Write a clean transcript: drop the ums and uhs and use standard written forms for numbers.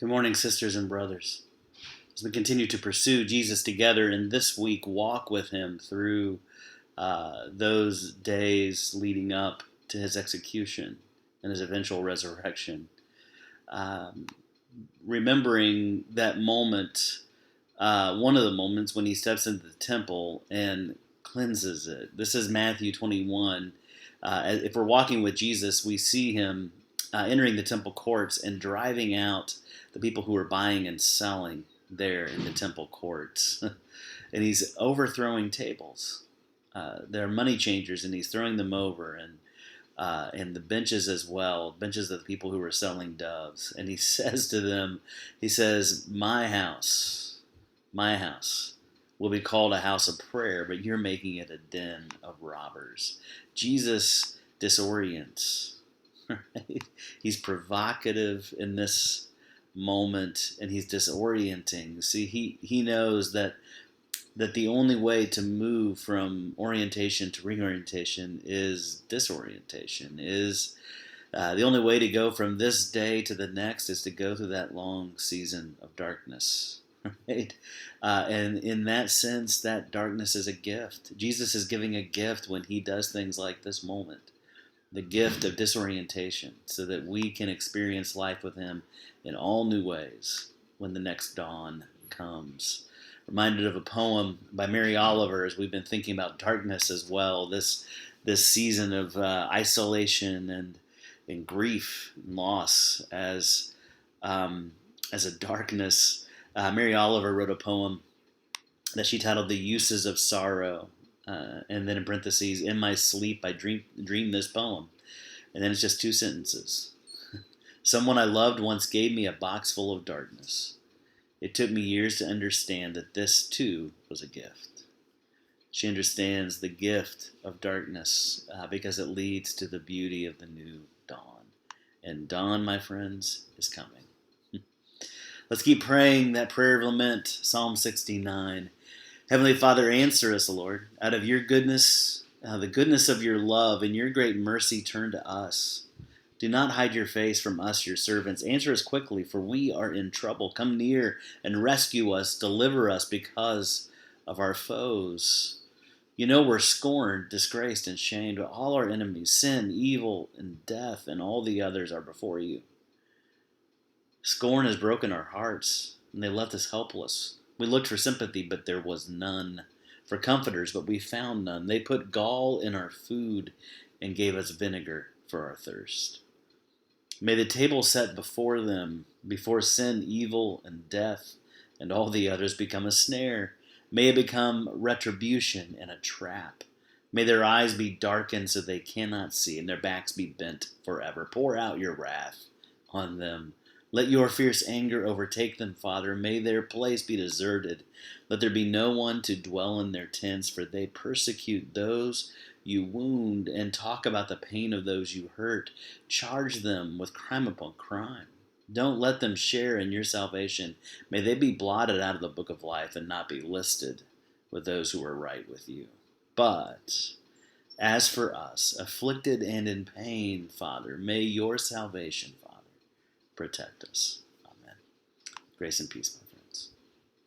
Good morning, sisters and brothers. As we continue to pursue Jesus together in this week, walk with him through those days leading up to his execution and his eventual resurrection. Um, Remembering that moment, one of the moments when he steps into the temple and cleanses it. This is Matthew 21. If we're walking with Jesus, we see him entering the temple courts and driving out the people who are buying and selling there in the temple courts. And he's overthrowing tables. They're money changers, and he's throwing them over, and the benches as well, benches of the people who were selling doves. And he says to them, he says, my house will be called a house of prayer, but you're making it a den of robbers. Jesus disorients. Right? He's provocative in this moment, and he's disorienting. See, he knows that the only way to move from orientation to reorientation is disorientation. Is the only way to go from this day to the next is to go through that long season of darkness. Right? And in that sense, that darkness is a gift. Jesus is giving a gift when he does things like this moment. The gift of disorientation, so that we can experience life with him in all new ways when the next dawn comes. Reminded of a poem by Mary Oliver as we've been thinking about darkness as well. This season of isolation and grief and loss as a darkness. Mary Oliver wrote a poem that she titled "The Uses of Sorrow." And then in parentheses, in my sleep I dreamed this poem. And then it's just two sentences. Someone I loved once gave me a box full of darkness. It took me years to understand that this too was a gift. She understands the gift of darkness because it leads to the beauty of the new dawn. And dawn, my friends, is coming. Let's keep praying that prayer of lament, Psalm 69. Heavenly Father, answer us, Lord. Out of your goodness, the goodness of your love and your great mercy, turn to us. Do not hide your face from us, your servants. Answer us quickly, for we are in trouble. Come near and rescue us. Deliver us because of our foes. You know we're scorned, disgraced, and shamed. All our enemies, sin, evil, and death, and all the others are before you. Scorn has broken our hearts, and they left us helpless. We looked for sympathy, but there was none. For comforters, but we found none. They put gall in our food and gave us vinegar for our thirst. May the table set before them, before sin, evil, and death, and all the others become a snare. May it become retribution and a trap. May their eyes be darkened so they cannot see, and their backs be bent forever. Pour out your wrath on them. Let your fierce anger overtake them, Father. May their place be deserted. Let there be no one to dwell in their tents, for they persecute those you wound and talk about the pain of those you hurt. Charge them with crime upon crime. Don't let them share in your salvation. May they be blotted out of the book of life and not be listed with those who are right with you. But as for us, afflicted and in pain, Father, may your salvation, Father, protect us. Amen. Grace and peace.